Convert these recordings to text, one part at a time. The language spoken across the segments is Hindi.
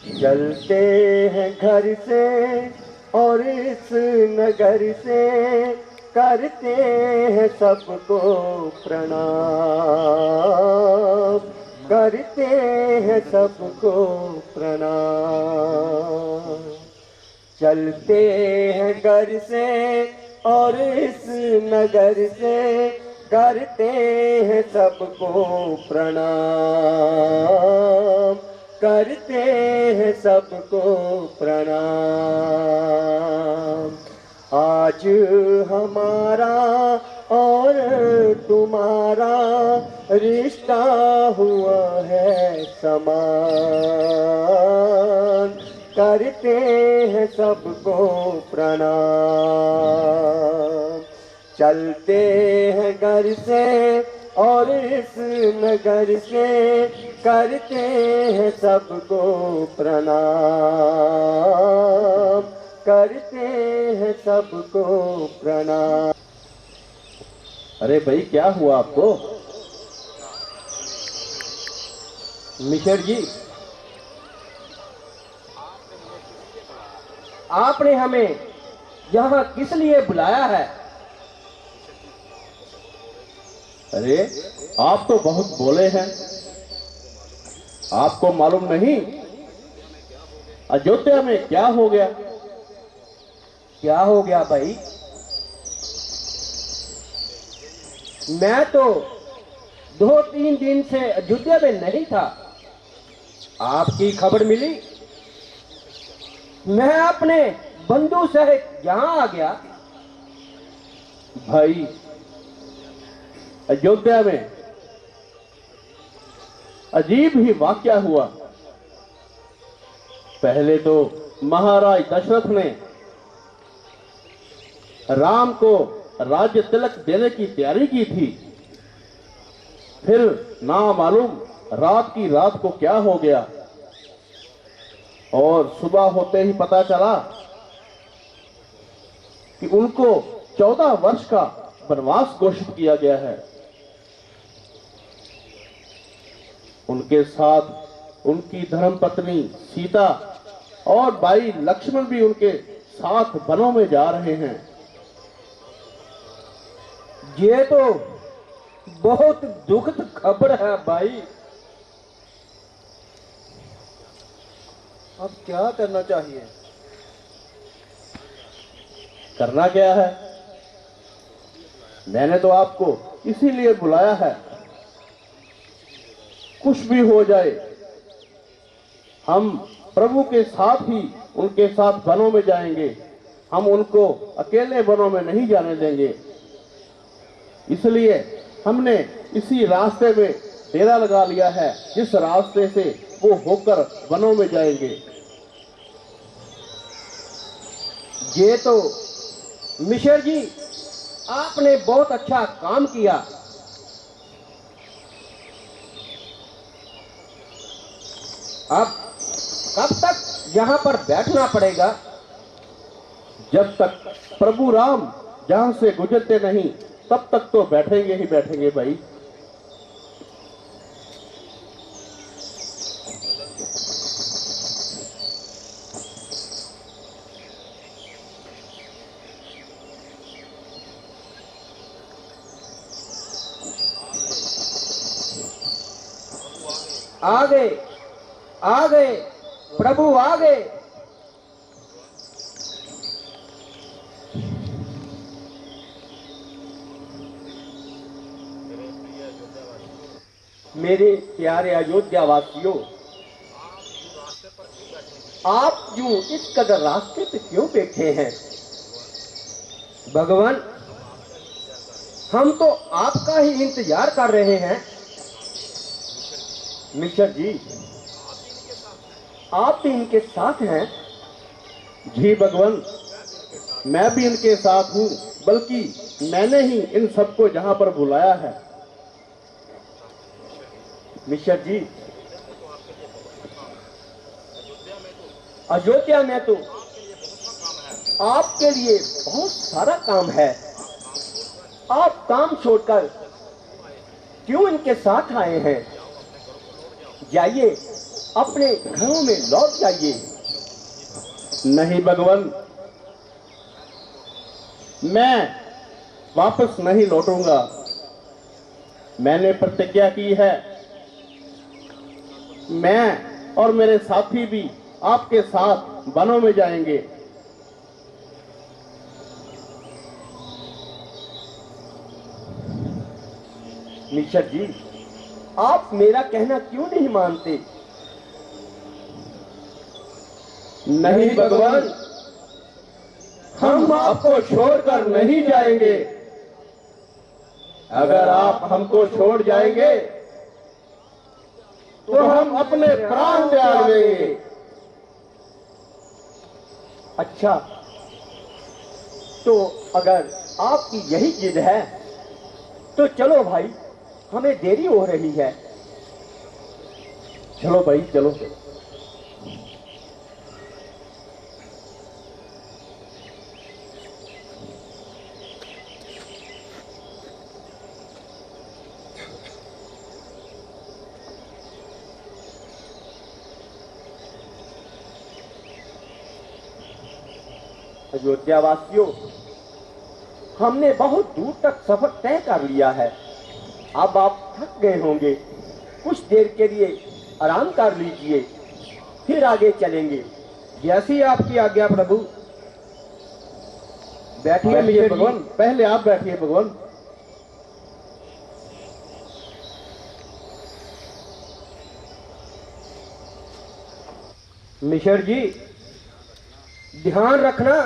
चलते हैं घर से और इस नगर से करते हैं सबको प्रणाम, करते हैं सबको प्रणाम। चलते हैं घर से और इस नगर से करते हैं सबको प्रणाम, करते हैं सबको प्रणाम। आज हमारा और तुम्हारा रिश्ता हुआ है समान, करते हैं सबको प्रणाम। चलते हैं घर से और इस नगर से करते हैं सबको प्रणाम, करते हैं सबको प्रणाम। अरे भाई, क्या हुआ आपको? मिश्र जी, आपने हमें यहाँ किस लिए बुलाया है? अरे, आप तो बहुत बोले हैं। आपको मालूम नहीं अयोध्या में क्या हो गया? क्या हो गया भाई? मैं तो 2-3 दिन से अयोध्या में नहीं था। आपकी खबर मिली, मैं अपने बंधु सहित यहाँ आ गया। भाई, अयोध्या में अजीब ही वाकया हुआ। पहले तो महाराज दशरथ ने राम को राज्य तिलक देने की तैयारी की थी। फिर ना मालूम रात की रात को क्या हो गया, और सुबह होते ही पता चला कि उनको 14 वर्ष का वनवास घोषित किया गया है। उनके साथ उनकी धर्मपत्नी सीता और भाई लक्ष्मण भी उनके साथ वनों में जा रहे हैं। ये तो बहुत दुखद खबर है भाई। अब क्या करना चाहिए? करना क्या है? मैंने तो आपको इसीलिए बुलाया है। कुछ भी हो जाए, हम प्रभु के साथ ही उनके साथ वनों में जाएंगे। हम उनको अकेले वनों में नहीं जाने देंगे। इसलिए हमने इसी रास्ते में डेरा लगा लिया है, जिस रास्ते से वो होकर वनों में जाएंगे। ये तो मिश्र जी, आपने बहुत अच्छा काम किया। अब कब तक यहाँ पर बैठना पड़ेगा? जब तक प्रभु राम जहां से गुजरते नहीं, तब तक तो बैठेंगे ही बैठेंगे भाई। आ गए, आ गए, प्रभु आ गए। मेरे प्यारे अयोध्या वासियों, आप यूं इस कदर रास्ते पे क्यों बैठे हैं? भगवान, हम तो आपका ही इंतजार कर रहे हैं। मिश्र जी, आप भी इनके साथ हैं? जी भगवान, मैं भी इनके साथ हूं, बल्कि मैंने ही इन सबको जहां पर बुलाया है। मिश्र जी, अयोध्या में तो आपके लिए बहुत सारा काम है। आप काम छोड़कर क्यों इनके साथ आए हैं? जाइए, अपने घरों में लौट जाइए। नहीं भगवान, मैं वापस नहीं लौटूंगा। मैंने प्रतिज्ञा की है, मैं और मेरे साथी भी आपके साथ वनों में जाएंगे। मिश्र जी, आप मेरा कहना क्यों नहीं मानते? नहीं भगवान, हम आपको छोड़कर नहीं जाएंगे। अगर आप हमको छोड़ जाएंगे तो हम अपने प्राण त्याग देंगे। अच्छा, तो अगर आपकी यही जिद है तो चलो भाई, हमें देरी हो रही है। चलो भाई चलो। अयोध्या वासियों, हमने बहुत दूर तक सफर तय कर लिया है। अब आप थक गए होंगे, कुछ देर के लिए आराम कर लीजिए, फिर आगे चलेंगे। जैसी आपकी आज्ञा प्रभु। बैठिए बैठिए मिश्र जी। भगवान, पहले आप बैठिए भगवान। मिश्र जी, ध्यान रखना,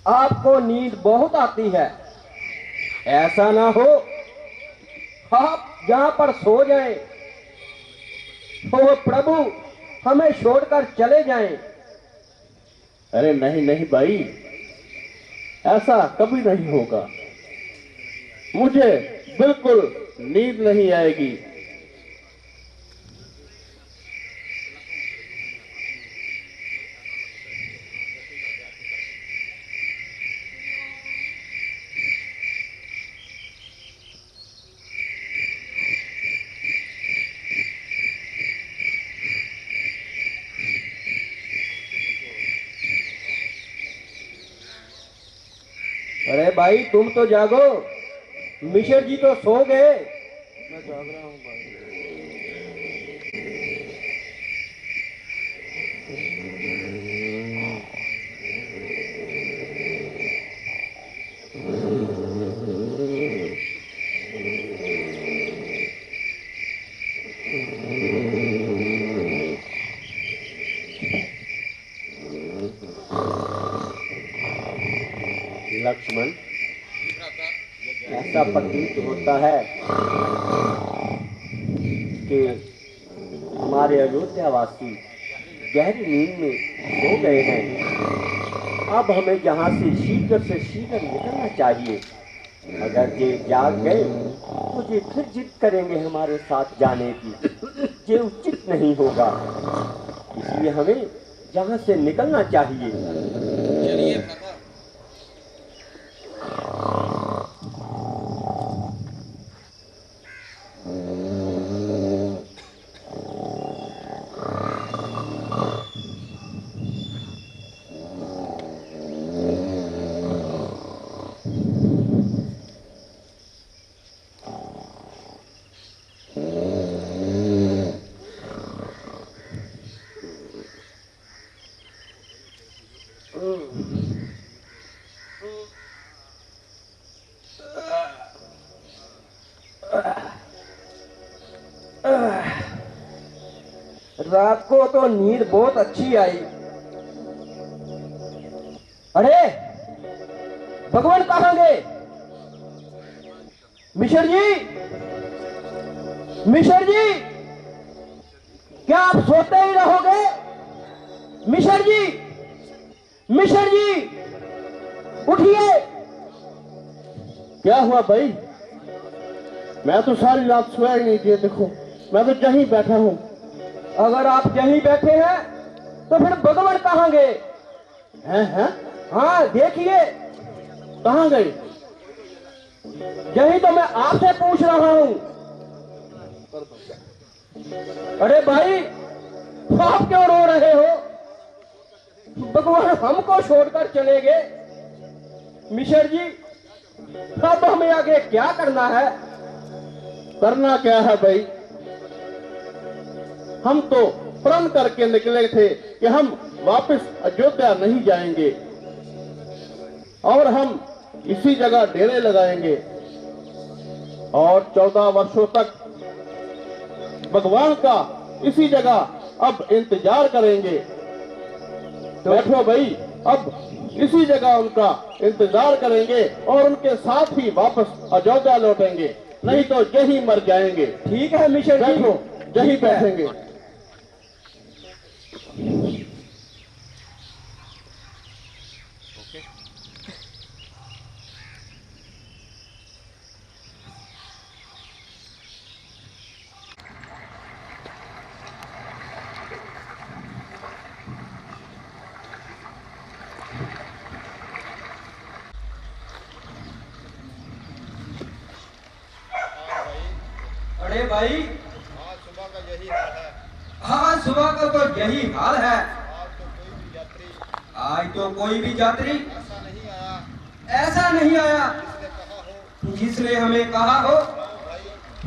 आपको नींद बहुत आती है। ऐसा ना हो आप यहां पर सो जाएं, तो प्रभु हमें छोड़कर चले जाएं। अरे नहीं नहीं भाई, ऐसा कभी नहीं होगा। मुझे बिल्कुल नींद नहीं आएगी। अरे भाई तुम तो जागो, मिश्र जी तो सो गए। मैं जाग रहा हूँ भाई। लक्ष्मण, ऐसा प्रतीत होता है कि हमारे अयोध्यावासी गहरी नींद में सो गए हैं। अब हमें यहाँ से शीघ्र निकलना चाहिए। अगर ये जाग गए तो ये फिर जिद करेंगे हमारे साथ जाने की। ये उचित नहीं होगा, इसलिए हमें यहाँ से निकलना चाहिए। रात को तो नींद बहुत अच्छी आई। अरे भगवान कहाँ गए? मिश्र जी, मिश्र जी, क्या आप सोते ही रहोगे? मिश्र जी, मिश्र जी, उठिए। क्या हुआ भाई? मैं तो सारी रात सोया ही नहीं थी। देखो, मैं तो यहीं बैठा हूँ। अगर आप यहीं बैठे हैं तो फिर भगवान कहाँ गए? हैं? हाँ देखिए, कहाँ गए? यही तो मैं आपसे पूछ रहा हूँ। अरे भाई, आप क्यों रो रहे हो? भगवान हमको छोड़कर चले गए। मिश्र जी, अब हमें आगे क्या करना है? करना क्या है भाई? हम तो प्रण करके निकले थे कि हम वापस अयोध्या नहीं जाएंगे और हम इसी जगह डेरे लगाएंगे और 14 वर्षों तक भगवान का इसी जगह अब इंतजार करेंगे। बैठो भाई, अब इसी जगह उनका इंतजार करेंगे और उनके साथ ही वापस अयोध्या लौटेंगे, नहीं तो यही मर जाएंगे। ठीक है मिश्र जी, बैठो, यही ठीक है। बैठेंगे। अरे भाई, आज सुबह का यही हाल है। हाँ, सुबह का तो यही हाल है। आज तो कोई भी यात्री आज तो कोई भी यात्री ऐसा नहीं आया ऐसा नहीं आया जिसने कहा हो जिसने हमें कहा हो, भाई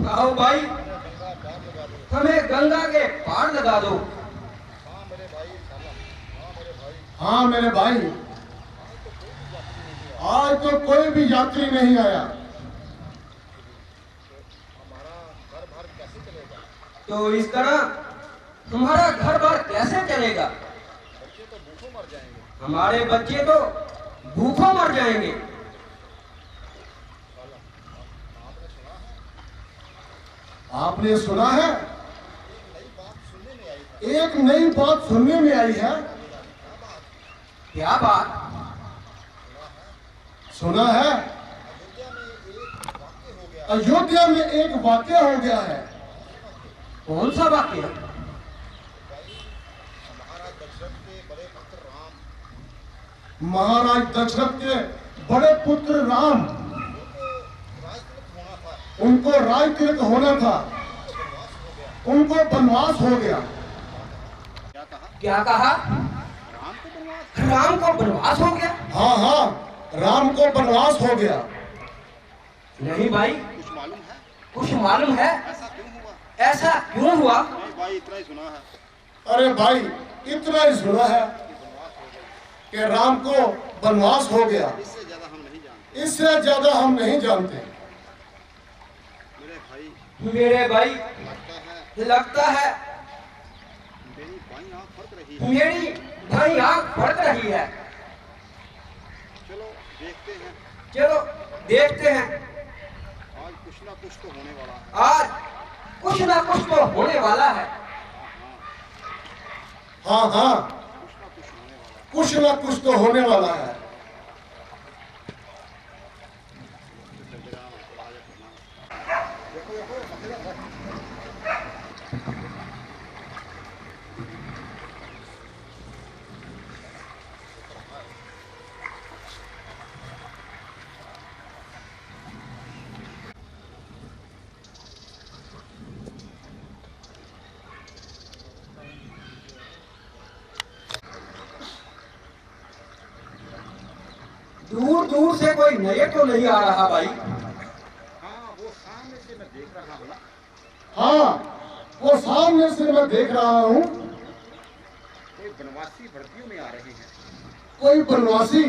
आओ भाई, गंगा पार लगा दो। हमें गंगा के पार लगा दो। हाँ मेरे भाई, हाँ मेरे भाई, हाँ मेरे भाई, आज तो कोई भी यात्री नहीं आया। हमारा घर भर कैसे चलेगा? तो इस तरह तुम्हारा घर बार कैसे चलेगा? बच्चे तो भूखों मर जाएंगे। हमारे बच्चे तो भूखों मर जाएंगे। आपने सुना है? नई बात सुनने में आई है। एक नई बात सुनने में आई है। क्या बात? सुना है? अयोध्या में एक वाक्य हो गया। अयोध्या में एक वाकया हो गया है। कौन सा वाक्य? महाराज दशरथ के बड़े पुत्र राम महाराज दशरथ के बड़े पुत्र राम, उनको राजतिलक होना था। उनको राज तिलक होना था, उनको वनवास हो गया। क्या कहा? क्या कहा? राम को बनवास? राम को वनवास हो गया? हाँ हाँ, राम को वनवास हो गया। नहीं भाई, कुछ मालूम है? कुछ मालूम है? ऐसा क्यों हुआ? ऐसा क्यों हुआ? नहीं भाई, इतना ही सुना है। अरे भाई, इतना ही सुना है कि राम को वनवास हो गया। इससे ज्यादा हम नहीं जानते। इससे ज्यादा हम नहीं जानते। मेरे भाई, मेरे भाई, लगता है लगता है मेरी बाईं आंख फड़क रही है। मेरी दाईं आंख फड़क रही है। चलो देखते हैं। चलो देखते हैं। आज कुछ ना कुछ तो होने वाला है। आज कुछ ना कुछ तो होने वाला है। हाँ हाँ, कुछ ना कुछ होने वाला है। कुछ ना कुछ तो होने वाला है। देखो देखो, मसला है। दूर दूर से कोई नजर तो नहीं आ रहा भाई। हाँ, वो सामने से मैं देख रहा हूँ। हाँ, वो सामने से मैं देख रहा हूँ। कोई बनवासी वर्दियों में आ रहे हैं। कोई वनवासी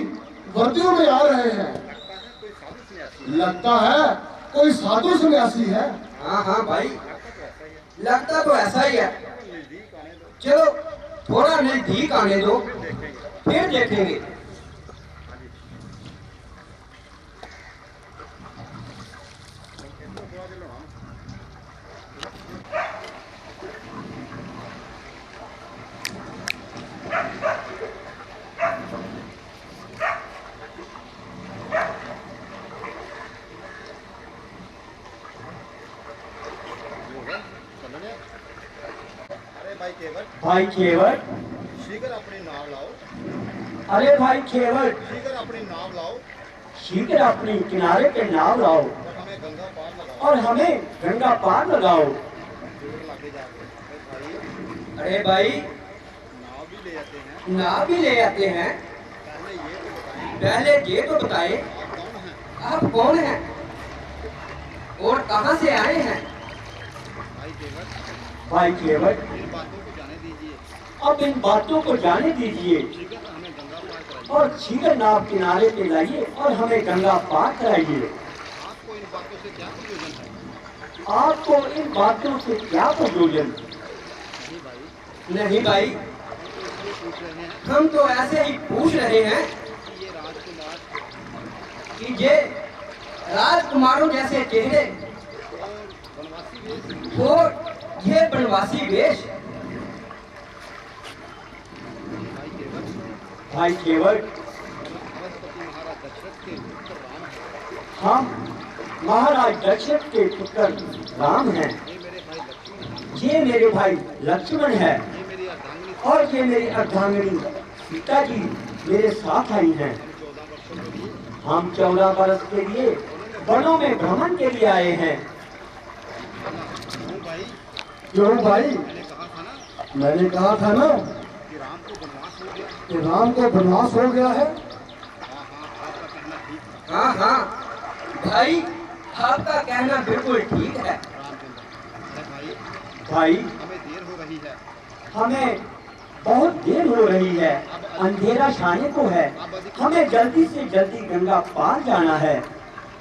वर्दियों में आ रहे हैं। लगता है कोई साधु सन्यासी है। लगता है कोई साधु सन्यासी है। हाँ हाँ भाई, लगता तो ऐसा ही है। लगता तो ऐसा ही है। नजदीक आने दो, चलो थोड़ा नजदीक आने दो, देखेंगे। फिर देखेंगे। इनको थोड़ा दिलो हम। अरे भाई केवल, भाई केवट, शीघ्र अपनी नाव लाओ। अरे भाई केवट, शीघ्र अपनी नाव लाओ शीघ्र अपनी किनारे पे नाव लाओ और हमें गंगा पार लगाओ। और हमें गंगा पार लगाओ। अरे भाई नाव भी ले आते हैं। नाव भी ले आते हैं। पहले ये तो बताए आप कौन हैं और कहां से आए हैं? भाई केवट, इन बातों को जाने दीजिए। अब इन बातों को जाने दीजिए शीघ्र हमें गंगा पार कराइए। और शीघ्र नाव किनारे पे लाइए और हमें गंगा पार कराइए। आपको इन बातों से क्या प्रयोजन है? आपको इन बातों से क्या प्रयोजन? नहीं भाई, नहीं भाई, इसलिए पूछ रहे हैं हम तो ऐसे ही पूछ रहे हैं कि ये राजकुमार कि ये राजकुमारों जैसे चेहरे और वनवासी वेश और ये बनवासी वेश। भाई केवल भाई केवट, बृहस्पति महाराज दशरथ के पुत्र राम है। हम महाराज दशरथ के पुत्र राम हैं। ये मेरे भाई लक्ष्मण हैं। ये मेरे भाई लक्ष्मण है ये मेरी अर्धांगिनी और ये मेरी अर्धांगिनी सीता जी मेरे साथ आई हैं। 14 वर्षों के लिए हम 14 वर्ष के लिए वनों में भ्रमण के लिए आए हैं। हूँ भाई। क्यों भाई? मैंने कहा था ना मैंने कहा था ना कि राम को वनवास हो गया। कि राम को वनवास हो गया है। हाँ हाँ, आपका कहना ठीक है। हाँ हाँ भाई, आपका कहना बिल्कुल ठीक है। रामचंद्र है भाई, भाई, हमें देर हो रही है। हमें बहुत देर हो रही है, अंधेरा छाने को है। हमें जल्दी से जल्दी गंगा पार जाना है।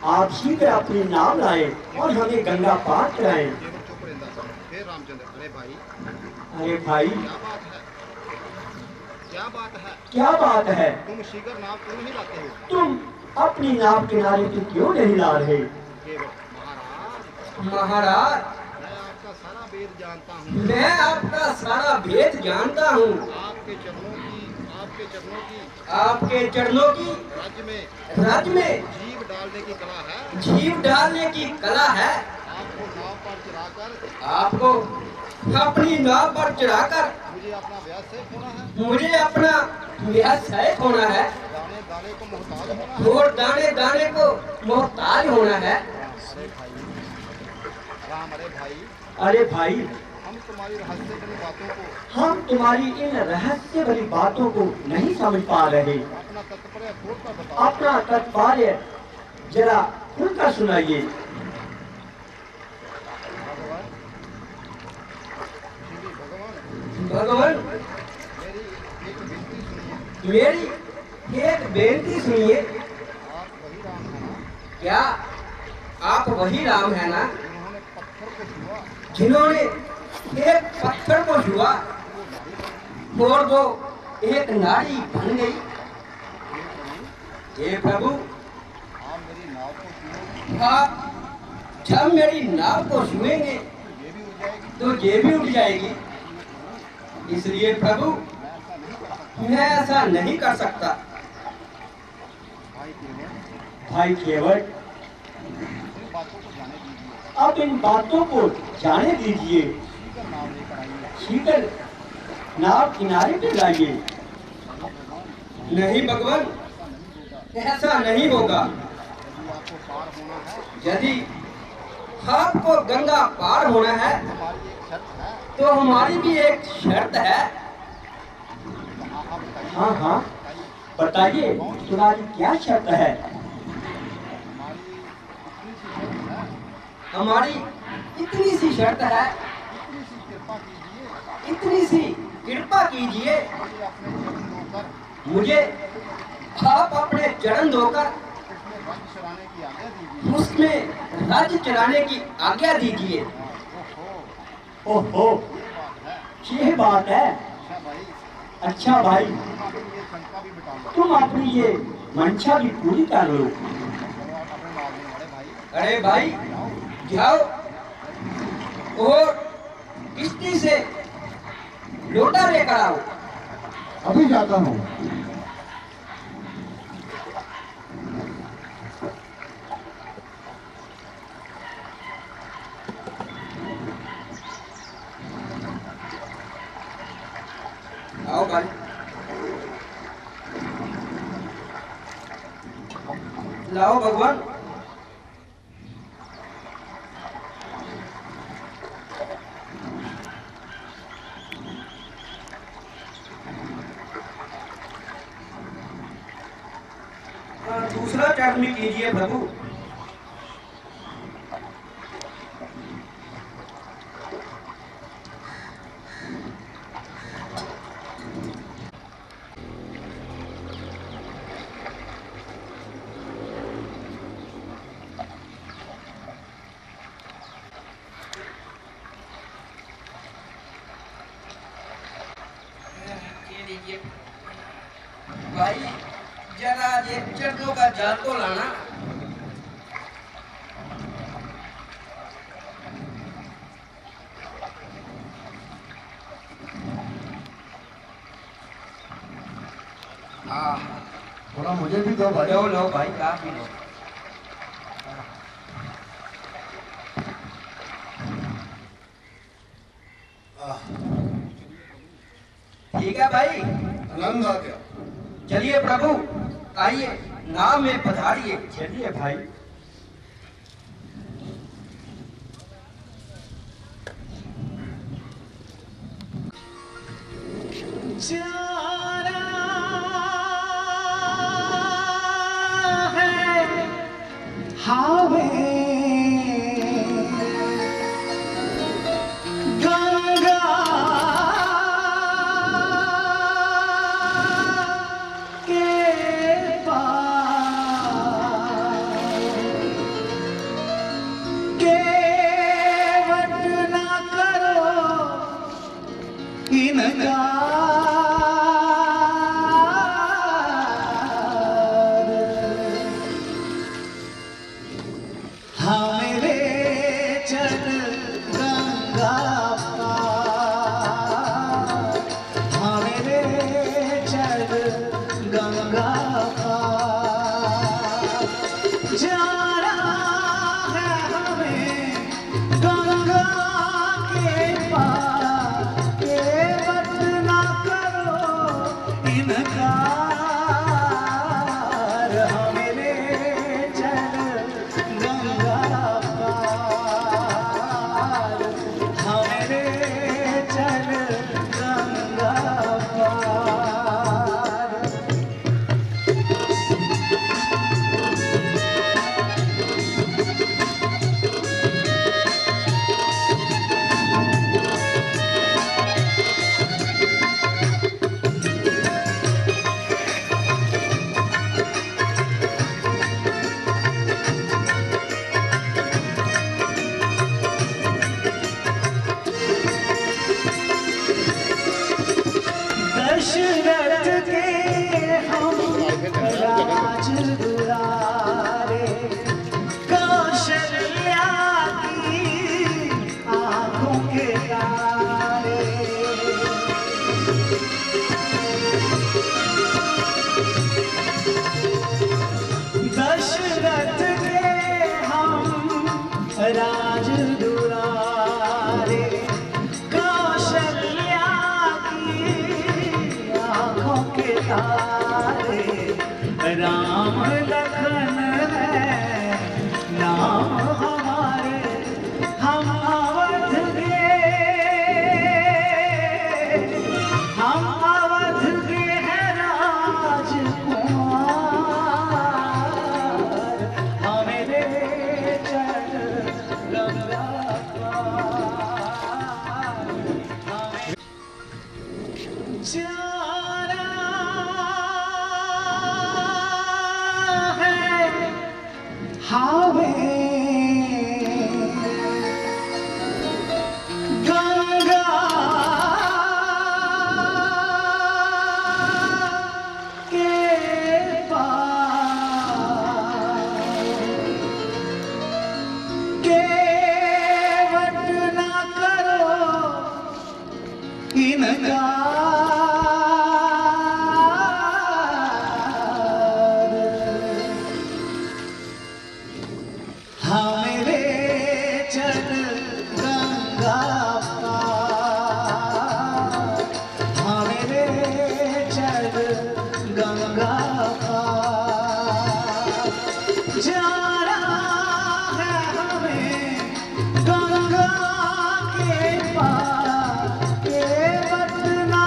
आप शीघ्र अपनी नाव लाएं और हमें गंगा पार कराएं। केवल चुप रहता। फिर रामचंद्र, अरे भाई अरे भाई, क्या बात है? क्या बात है? क्या बात है? तुम शीघ्र नाव क्यों नहीं लाते हो? तुम अपनी नाव किनारे पे क्यों नहीं ला रहे? केवल महाराज, महाराज, मैं आपका सारा वेद जानता हूँ। मैं आपका सारा भेद जानता हूँ। आपके चरणों की आपके चरणों की राज्य में रज में जीव डालने की कला है। जीव डालने की कला है। आपको नाव पर चढ़ाकर आपको अपनी नाव पर चढ़ाकर मुझे अपना व्यास से होना है। मुझे अपना ब्याह सहायक होना है दाने दाने को मोहताज होना है। और दाने दाने को मोहताज होना है। अरे भाई राम, अरे भाई, अरे भाई, हम तुम्हारी रहस्य भरी बातों को, हम तुम्हारी इन रहस्य भरी बातों को नहीं समझ पा रहे। अपना तत्पर्य खोलकर बताओ। अपना तात्पर्य जरा खुलकर सुनाइए। भगवान, श्री भगवान, भगवान, मेरी एक मेरी एक बेनती बेनती सुनिए। सुनिए। आप वही राम है ना क्या आप वही राम है ना जिन्होंने पत्थर को छुआ, जिन्होंने एक पत्थर को छुआ और वो एक नारी बन गई? हे प्रभु, आप मेरी नाव को छुओ आप जब मेरी नाव को छुएंगे ये भी उड़ जाएगी। तो ये भी उठ जाएगी। इसलिए प्रभु, मैं ऐसा नहीं कर सकता। भाई केवल भाई केवट, इन बातों को जाने दीजिए। अब इन बातों को जाने दीजिए। शीघ्र नाव लेकर आइए। शीघ्र नाव किनारे पे लाइए। नहीं भगवान, ऐसा नहीं होगा। यदि आपको पार होना है, यदि आपको गंगा पार होना है हमारी एक शर्त है। तो हमारी भी एक शर्त है। हाँ हाँ बताइए। हाँ हाँ, बताइए तुम्हारी क्या शर्त है? हमारी इतनी सी शर्त है। हमारी इतनी सी शर्त है, इतनी सी कृपा कीजिए। इतनी सी कृपा कीजिए, मुझे अपने चरण धोकर मुझे उसमें रज चलाने की उसमें राज्य चलाने की आज्ञा आज्ञा दीजिए। दीजिए। ओहो, ओहो, ये बात है। ये बात है। अच्छा भाई, अच्छा भाई, अपनी ये शंका भी मिटा लो। तुम अपनी ये मंशा भी पूरी कर लो। चलो आप अपने नाव में, अरे भाई अरे भाई, जाओ और किश्ती से लोटा लेकर आओ। अभी जाता हूँ। आओ भाई, लाओ भगवान। कर्म कीजिए प्रभु। ये लीजिए भाई, जरा ये चड्डों का जाल तो लाना। थोड़ा मुझे भी दो भाई। लो लो भाई, काफी लो। ठीक है भाई, आनंद आ गया। चलिए प्रभु, आइए नाव में पधारिए। चलिए भाई। राज दुलारे कौशल्या की आंखों के तारे, राम लखन है नाम हमारे, हम अवध के, हम अवध के हैं राजकुमार, हमें ले चल गंगा पार, हमें जाना है हमें गंगा के पार, केवट ना करो इनकार, हमें ले चल गंगा पार, हमें ले चल गंगा पार, जाना है हमें गंगा के पार, केवट ना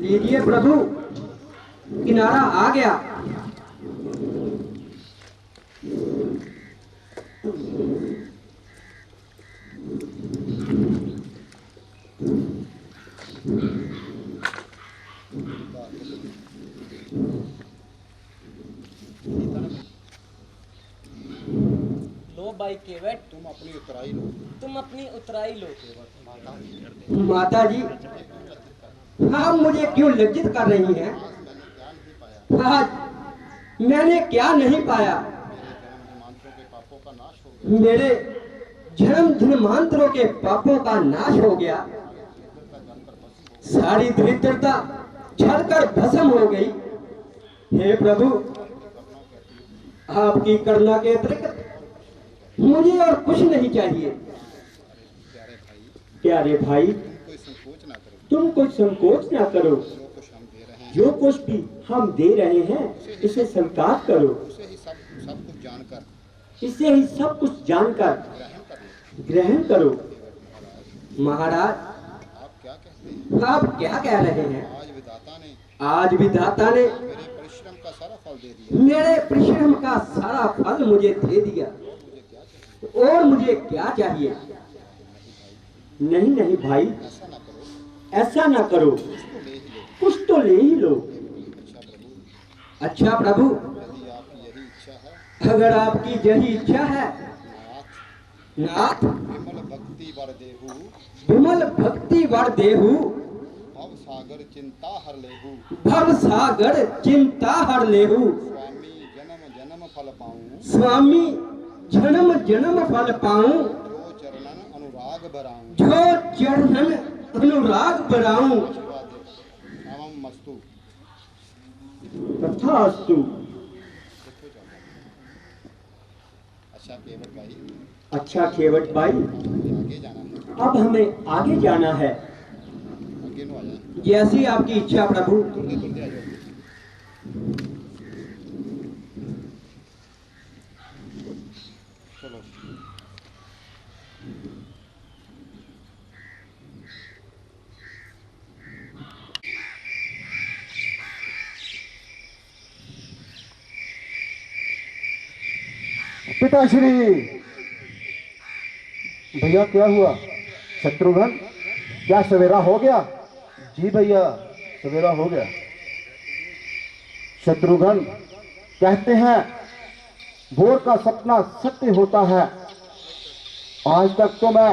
लीजिए प्रभु, किनारा आ गया। लो भाई केवट, तुम अपनी उतराई लो। तुम अपनी उतराई लो। माता जी, आप मुझे क्यों लज्जित कर रही हैं? आज मैंने क्या नहीं पाया? जन्मांतरों के पापों का नाश हो गया। मेरे जन्म जन्मांतरों के पापों का नाश हो गया। सारी दरिद्रता झड़कर भस्म हो गई। हे प्रभु, आपकी करुणा के अतिरिक्त मुझे और कुछ नहीं चाहिए। प्यारे भाई, कोई संकोच ना करो। तुम कुछ संकोच ना करो। जो कुछ हम दे रहे हैं जो कुछ भी हम दे रहे हैं इसे स्वीकार करो। उसे ही सब कुछ जानकर इसे ही सब कुछ जानकर ग्रहण करो। महाराज, आप क्या कहते हैं? आप क्या कह रहे हैं? आज विधाता ने आज विधाता ने मेरे परिश्रम का सारा फल दे दिया। मेरे परिश्रम का सारा फल मुझे दे दिया, और मुझे क्या चाहिए? नहीं नहीं भाई, ऐसा ना करो, ऐसा ना करो, कुछ तो ले ही लो। कुछ तो ले ही लो। अच्छा प्रभु, अच्छा प्रभु, यदि आपकी यही इच्छा है, अगर आपकी यही इच्छा है, नाथ नाथ विमल भक्ति वर देहु, विमल भक्ति वर देहु, भव सागर चिंता हर लेहु, भव सागर चिंता हर लेहु, स्वामी जन्म जन्म फल पाऊं, स्वामी जन्म जन्म फल पाऊं, जो चरणन अनुराग बराऊं, जो चरणन अनुराग बराऊं। आशीर्वाद दे। नमः मस्तु। तथास्तु। अच्छा केवट भाई, अच्छा केवट भाई, मुझे आगे जाना है। अब हमें आगे जाना है। आगे नो आ जाए, जैसी आपकी इच्छा प्रभु। तुरते तुरते आ जाओ। चलो पिताश्री, भैया क्या हुआ? शत्रुघ्न, क्या सवेरा हो गया? जी भैया, सवेरा हो गया। शत्रुघ्न, कहते हैं भोर का सपना सत्य होता है। आज तक तो मैं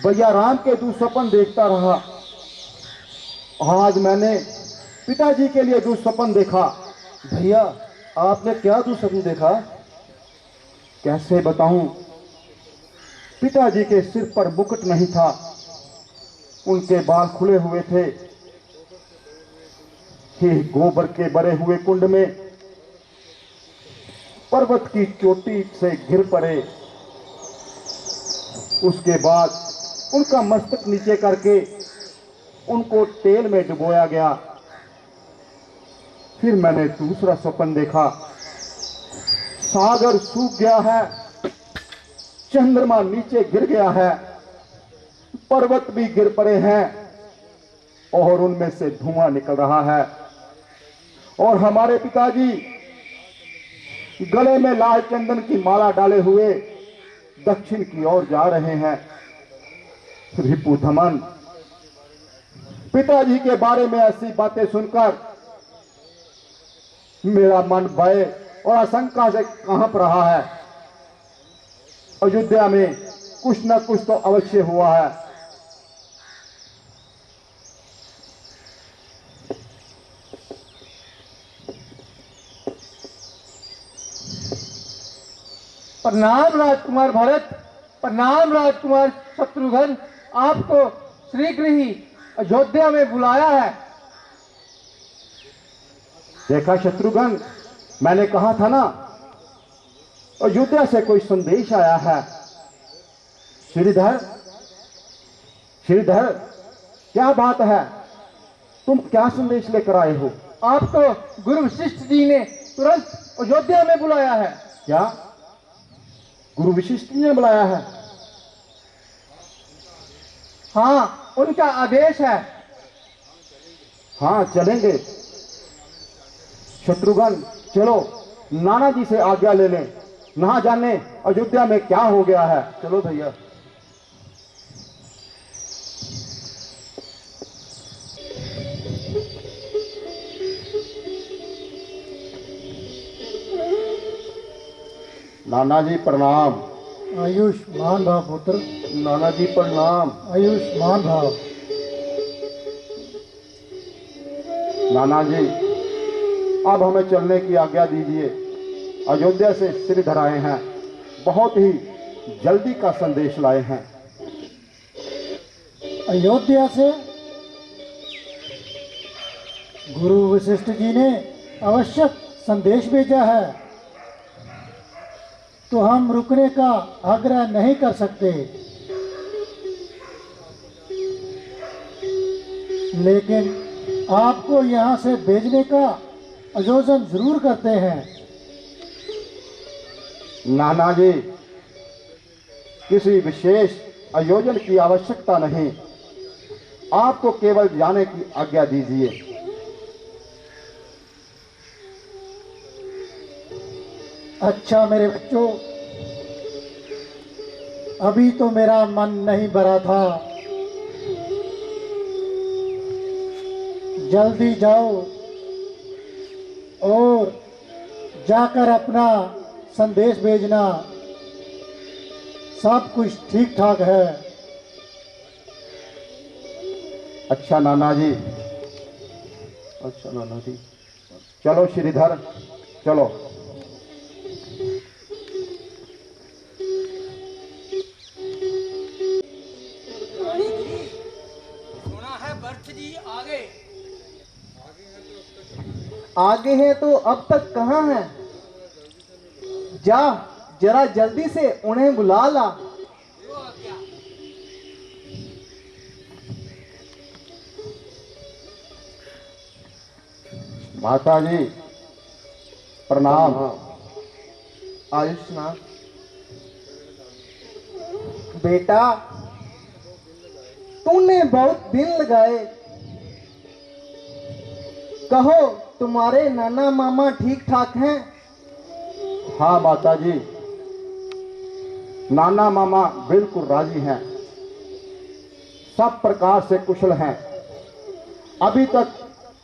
भैया राम के दुस्वप्न देखता रहा, आज मैंने पिताजी के लिए दुस्वप्न देखा। भैया, आपने क्या दुस्वप्न देखा? कैसे बताऊं? पिताजी के सिर पर मुकुट नहीं था, उनके बाल खुले हुए थे। हे गोबर के भरे हुए कुंड में पर्वत की चोटी से गिर पड़े। उसके बाद उनका मस्तक नीचे करके उनको तेल में डुबोया गया। फिर मैंने दूसरा स्वप्न देखा, सागर सूख गया है, चंद्रमा नीचे गिर गया है, पर्वत भी गिर पड़े हैं और उनमें से धुआं निकल रहा है, और हमारे पिताजी गले में लाल चंदन की माला डाले हुए दक्षिण की ओर जा रहे हैं। रिपु धमन, पिताजी के बारे में ऐसी बातें सुनकर मेरा मन भय और आशंका से कांप रहा है। अयोध्या में कुछ न कुछ तो अवश्य हुआ है। प्रणाम राजकुमार भरत, प्रणाम राजकुमार शत्रुघ्न। आपको शीघ्र ही अयोध्या में बुलाया है। देखा शत्रुघ्न, मैंने कहा था ना, अयोध्या से कोई संदेश आया है। श्रीधर, श्रीधर, क्या बात है? तुम क्या संदेश लेकर आए हो? आपको गुरु वशिष्ठ जी ने तुरंत अयोध्या में बुलाया है। क्या गुरु वशिष्ठ जी ने बुलाया है? हाँ, उनका आदेश है। हाँ चलेंगे। शत्रुघ्न चलो नाना जी से आज्ञा ले लें, ना जाने अयोध्या में क्या हो गया है। चलो भैया। नाना जी प्रणाम। आयुष्मान भव पुत्र, नाना जी प्रणाम। आयुष्मान भव। नाना जी अब हमें चलने की आज्ञा दीजिए। अयोध्या से श्रीधर आए हैं, बहुत ही जल्दी का संदेश लाए हैं। अयोध्या से गुरु वशिष्ठ जी ने आवश्यक संदेश भेजा है, तो हम रुकने का आग्रह नहीं कर सकते, लेकिन आपको यहाँ से भेजने का आयोजन जरूर करते हैं। नाना जी किसी विशेष आयोजन की आवश्यकता नहीं, आपको केवल जाने की आज्ञा दीजिए। अच्छा मेरे बच्चों, अभी तो मेरा मन नहीं भरा था, जल्दी जाओ और जाकर अपना संदेश भेजना। सब कुछ ठीक ठाक है। अच्छा नाना जी, अच्छा नाना जी, चलो श्रीधर चलो। सुना है बर्थ जी आगे आगे है तो अब तक कहाँ है? जा जरा जल्दी से उन्हें बुला ला। माता जी प्रणाम। आयुष्मान बेटा, तूने बहुत दिन लगाए, कहो तुम्हारे नाना मामा ठीक ठाक हैं? हाँ माता जी, नाना मामा बिल्कुल राजी हैं, सब प्रकार से कुशल हैं। अभी तक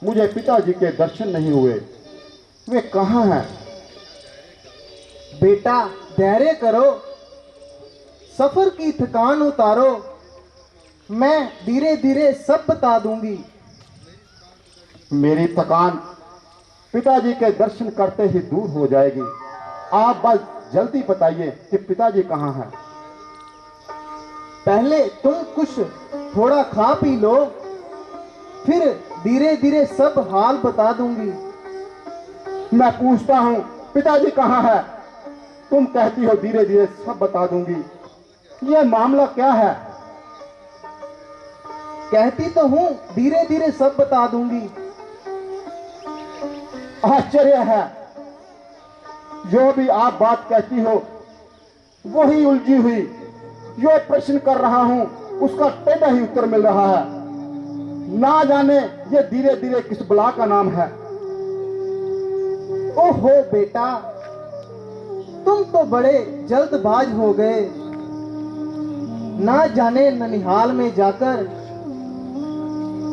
मुझे पिताजी के दर्शन नहीं हुए, वे कहाँ हैं? बेटा धैर्य करो, सफर की थकान उतारो, मैं धीरे धीरे सब बता दूंगी। मेरी थकान पिताजी के दर्शन करते ही दूर हो जाएगी। आप बस जल्दी बताइए कि पिताजी कहाँ हैं। पहले तुम कुछ थोड़ा खा पी लो, फिर धीरे धीरे सब हाल बता दूंगी। मैं पूछता हूँ पिताजी कहाँ है, तुम कहती हो धीरे धीरे सब बता दूंगी। यह मामला क्या है? कहती तो हूँ धीरे धीरे सब बता दूंगी। आश्चर्य है, जो भी आप बात कहती हो वही उलझी हुई, जो प्रश्न कर रहा हूं उसका टेढ़ा ही उत्तर मिल रहा है। ना जाने ये धीरे धीरे किस बला का नाम है। ओहो बेटा, तुम तो बड़े जल्दबाज हो गए। ना जाने ननिहाल में जाकर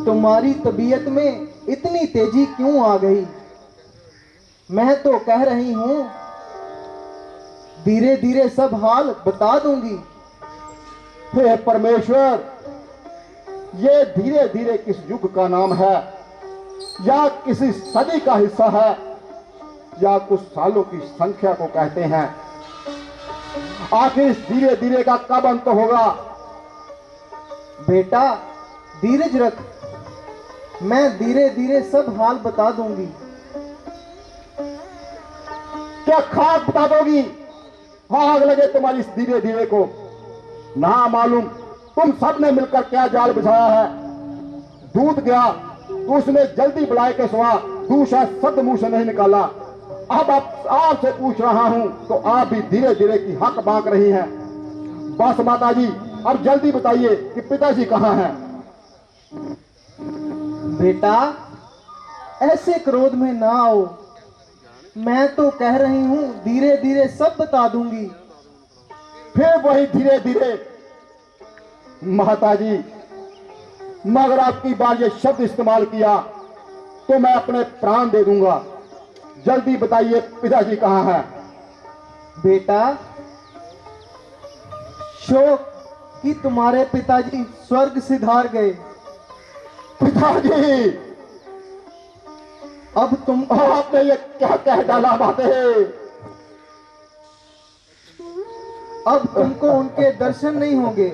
तुम्हारी तबीयत में इतनी तेजी क्यों आ गई। मैं तो कह रही हूं धीरे धीरे सब हाल बता दूंगी। हे परमेश्वर, ये धीरे धीरे किस युग का नाम है, या किसी सदी का हिस्सा है, या कुछ सालों की संख्या को कहते हैं। आखिर इस धीरे धीरे का कब अंत होगा? बेटा धीरज रख, मैं धीरे धीरे सब हाल बता दूंगी। क्या खाक बता दोगी? आग लगे तुम्हारी इस धीरे धीरे को। ना मालूम तुम सब ने मिलकर क्या जाल बिछाया है। दूध गया तो उसने जल्दी बुलाए के सिवा दूसरा शब्द मुंह से नहीं निकाला। अब आपसे पूछ रहा हूं तो आप भी धीरे धीरे की हक बांक रही हैं। बस माता जी अब जल्दी बताइए कि पिताजी कहाँ हैं। बेटा ऐसे क्रोध में ना आओ। मैं तो कह रही हूँ धीरे धीरे सब बता दूंगी। फिर वही धीरे धीरे। माताजी, मगर आपकी बार ये शब्द इस्तेमाल किया तो मैं अपने प्राण दे दूंगा। जल्दी बताइए पिताजी कहाँ हैं? बेटा, शोक कि तुम्हारे पिताजी स्वर्ग सिधार गए। पिताजी, अब तुम आपने ये क्या कह डाला बातें? अब तुमको उनके दर्शन नहीं होंगे।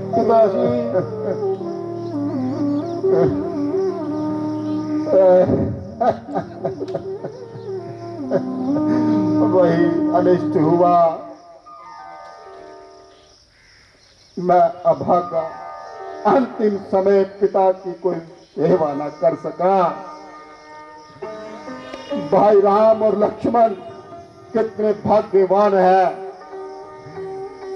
पिताजी, वही अनिष्ट हुआ। मैं अभागा, अंतिम समय पिता की कोई सेवा न कर सका। भाई राम और लक्ष्मण कितने भाग्यवान हैं,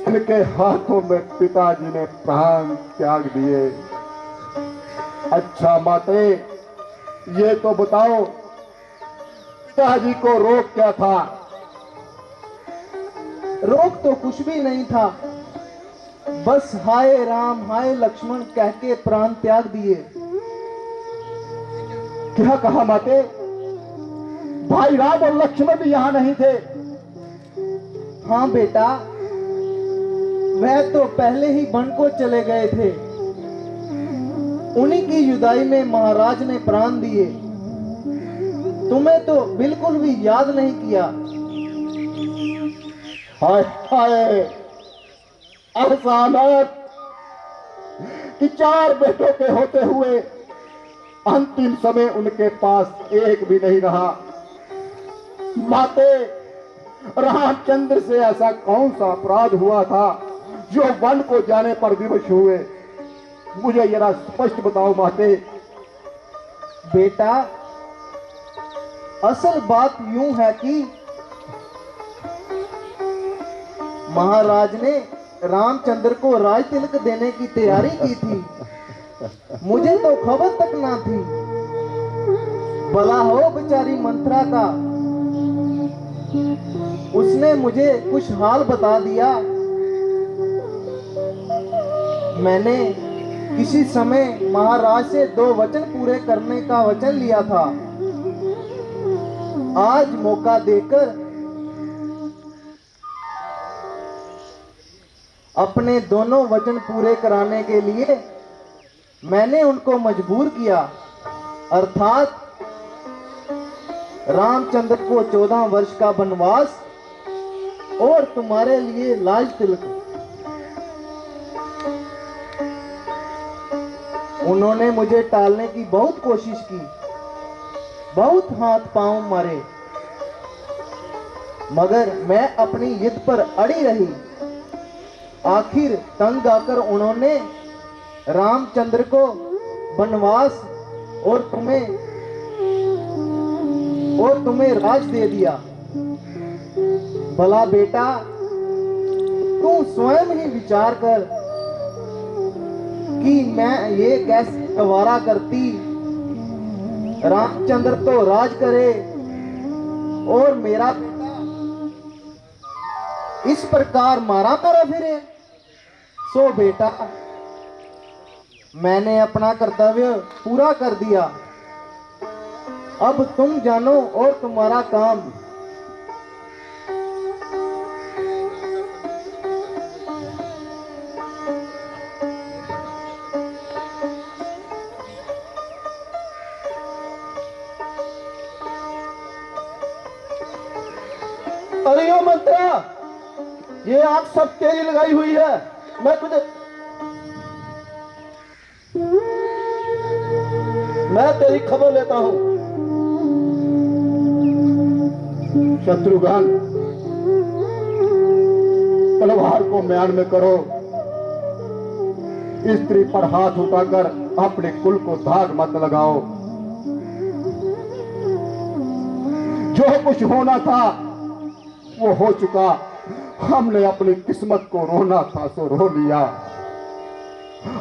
इनके हाथों में पिताजी ने प्राण त्याग दिए। अच्छा माते, ये तो बताओ पिताजी को रोग क्या था? रोग तो कुछ भी नहीं था, बस हाय राम हाय लक्ष्मण कह के प्राण त्याग दिए। क्या कहा माते? भाई राम और लक्ष्मण भी यहां नहीं थे? हाँ बेटा, वह तो पहले ही वन को चले गए थे। उन्हीं की जुदाई में महाराज ने प्राण दिए। तुम्हें तो बिल्कुल भी याद नहीं किया। हाय हाय, अचानक कि 4 बेटों के होते हुए अंतिम समय उनके पास एक भी नहीं रहा। माते, रामचंद्र से ऐसा कौन सा अपराध हुआ था जो वन को जाने पर विवश हुए? मुझे जरा स्पष्ट बताओ माते। बेटा, असल बात यूं है कि महाराज ने रामचंद्र को राज तिलक देने की तैयारी की थी। मुझे तो खबर तक ना थी। भला हो बेचारी मंत्रा का, उसने मुझे कुछ हाल बता दिया। मैंने किसी समय महाराज से 2 वचन पूरे करने का वचन लिया था। आज मौका देकर अपने दोनों वचन पूरे कराने के लिए मैंने उनको मजबूर किया। अर्थात रामचंद्र को 14 वर्ष का वनवास और तुम्हारे लिए लाज तिलक। उन्होंने मुझे टालने की बहुत कोशिश की, बहुत हाथ पांव मारे, मगर मैं अपनी जिद पर अड़ी रही। आखिर तंग आकर उन्होंने रामचंद्र को वनवास और तुम्हें राज दे दिया। भला बेटा, तू स्वयं ही विचार कर कि मैं ये कैसे गवारा करती। रामचंद्र तो राज करे और मेरा बेटा इस प्रकार मारा फिरे। सो बेटा, मैंने अपना कर्तव्य पूरा कर दिया। अब तुम जानो और तुम्हारा काम। अरे यो मंत्रा, ये आग सब तेरी लगाई हुई है। मैं तेरी खबर लेता हूं। शत्रुघ्न, तलवार को म्यान में करो। स्त्री पर हाथ उठाकर अपने कुल को दाग मत लगाओ। जो कुछ होना था वो हो चुका। हमने अपनी किस्मत को रोना था सो रो लिया।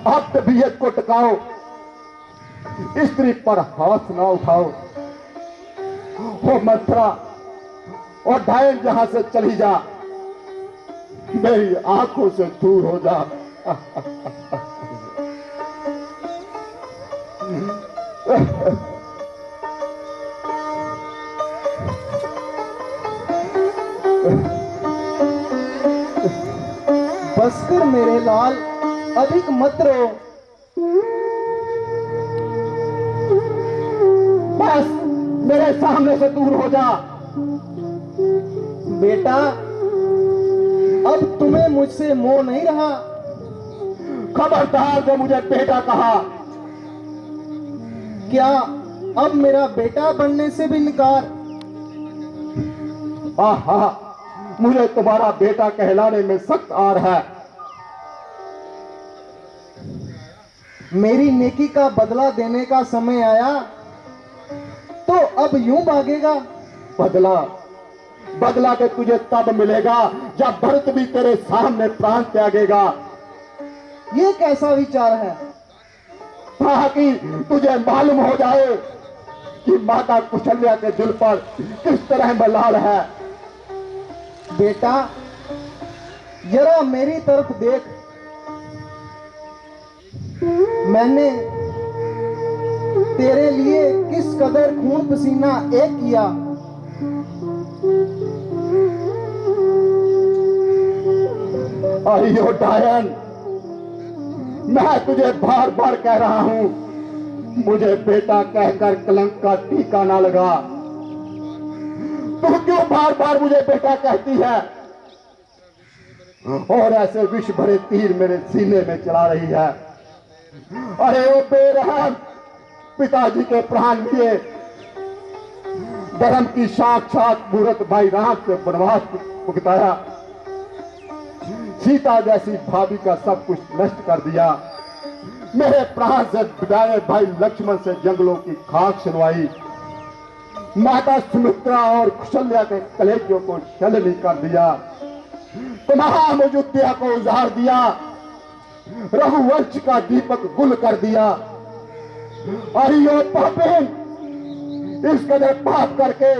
अब तबीयत को टकाओ, स्त्री पर हाथ ना उठाओ। हो मथुरा और डायन जहां से चली जा, मेरी आंखों से दूर हो जा। बस कर मेरे लाल, अधिक मत रो। बस मेरे सामने से दूर हो जा। बेटा, अब तुम्हें मुझसे मोह नहीं रहा। खबरदार जो मुझे बेटा कहा। क्या अब मेरा बेटा बनने से भी इनकार? आहा, मुझे तुम्हारा बेटा कहलाने में सख्त आर है। मेरी नेकी का बदला देने का समय आया तो अब यूं भागेगा? बदला बदला के तुझे तब मिलेगा जब भरत भी तेरे सामने प्राण त्यागेगा। ये कैसा विचार है? ताकि तुझे मालूम हो जाए कि माता कुशल्या के दिल पर किस तरह मलाल है। बेटा, जरा मेरी तरफ देख। मैंने तेरे लिए किस कदर खून पसीना एक किया। अयो डायन, मैं तुझे बार बार कह रहा हूं, मुझे बेटा कहकर कलंक का टीका ना लगा। तू क्यों बार बार मुझे बेटा कहती है और ऐसे विष भरे तीर मेरे सीने में चला रही है? अरे ओ बेरहम, पिताजी के प्राण लिए धर्म की साक्षात मूर्त भाई राम से वनवास भुगताया, सीता जैसी भाभी का सब कुछ नष्ट कर दिया, मेरे प्राण से बिताए भाई लक्ष्मण से जंगलों की खाक सुनवाई, माता सुमित्रा और कुशल्या के कलेजों को छलनी कर दिया, तमाम अयोध्या को उजाड़ दिया, रघुवंश का दीपक गुल कर दिया। और यो पापी, इस कदर पाप करके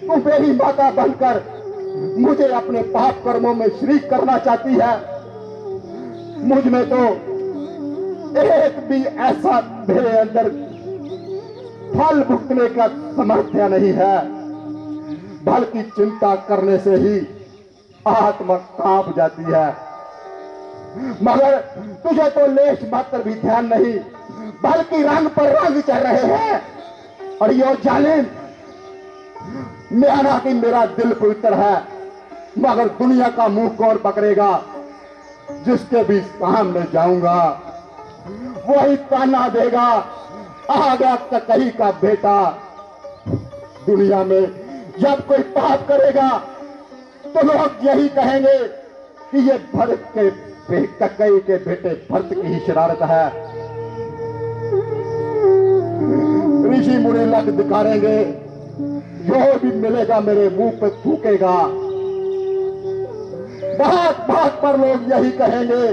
तू मेरी माता बनकर मुझे अपने पाप कर्मों में शरीक करना चाहती है। मुझ में तो एक भी ऐसा मेरे अंदर फल भुगतने का सामर्थ्य नहीं है, बल्कि चिंता करने से ही आत्मा कांप जाती है। मगर तुझे तो लेश मात्र भी ध्यान नहीं, बल्कि रंग पर रंग चढ़ रहे हैं। और यो जालिम, माना कि मेरा दिल पवित्र है, मगर दुनिया का मुंह कौन पकड़ेगा? जिसके भी सामने जाऊंगा वही ताना देगा, आ गया ककही का बेटा। दुनिया में जब कोई पाप करेगा तो लोग यही कहेंगे कि ये भरत के ककही के बेटे भरत की ही शरारत है। ऋषि मुनि लग दिखाएंगे, जो भी मिलेगा मेरे मुंह पे थूकेगा। बात बात पर लोग यही कहेंगे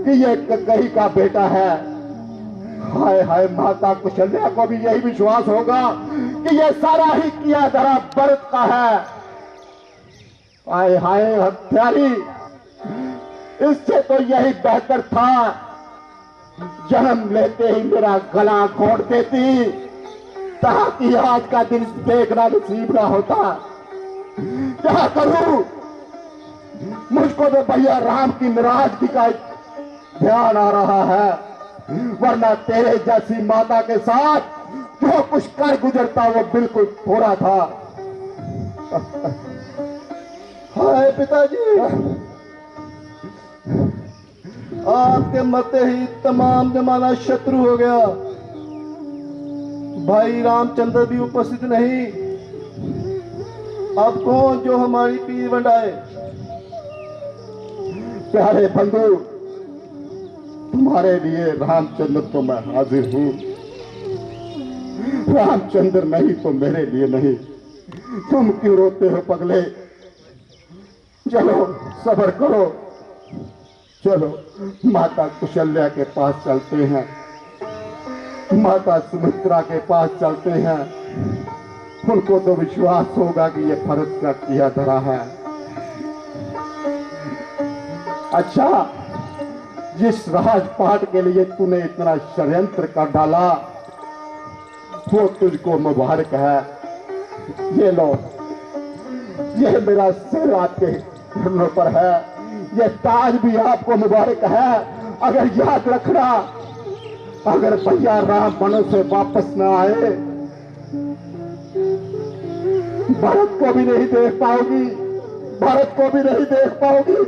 कि ये ककही का बेटा है। हाय हाय, माता कुशल्या को भी यही विश्वास होगा कि ये सारा ही किया धरा भरत का है। हाय हाय हत्यारी, इससे तो यही बेहतर था जन्म लेते ही मेरा गला घोंट देती, ताकि आज का दिन देखना नसीब ना होता। क्या करूं? मुझको तो भैया राम की नाराजगी का ध्यान आ रहा है, वरना तेरे जैसी माता के साथ जो कुछ कर गुजरता वो बिल्कुल थोड़ा था। हाय पिताजी, आपके मरते ही तमाम जमाना शत्रु हो गया। भाई रामचंद्र भी उपस्थित नहीं, अब कौन जो हमारी पीर बंधाए? प्यारे बंधु, तुम्हारे लिए रामचंद्र तो मैं हाजिर हूं। रामचंद्र नहीं तो मेरे लिए नहीं। तुम क्यों रोते हो पगले? चलो सब्र करो, चलो माता कुशल्या के पास चलते हैं, माता सुमित्रा के पास चलते हैं। उनको तो विश्वास होगा कि ये भरत का किया धरा है। अच्छा, जिस राजपाट के लिए तूने इतना षड्यंत्र कर डाला वो तुझको मुबारक है। ये लो, ये मेरा सिर आपके घुटनों पर है, ये ताज भी आपको मुबारक है। अगर याद रखना, अगर भैया राम वनों से वापस न आए, भरत को भी नहीं देख पाओगी, भरत को भी नहीं देख पाओगी।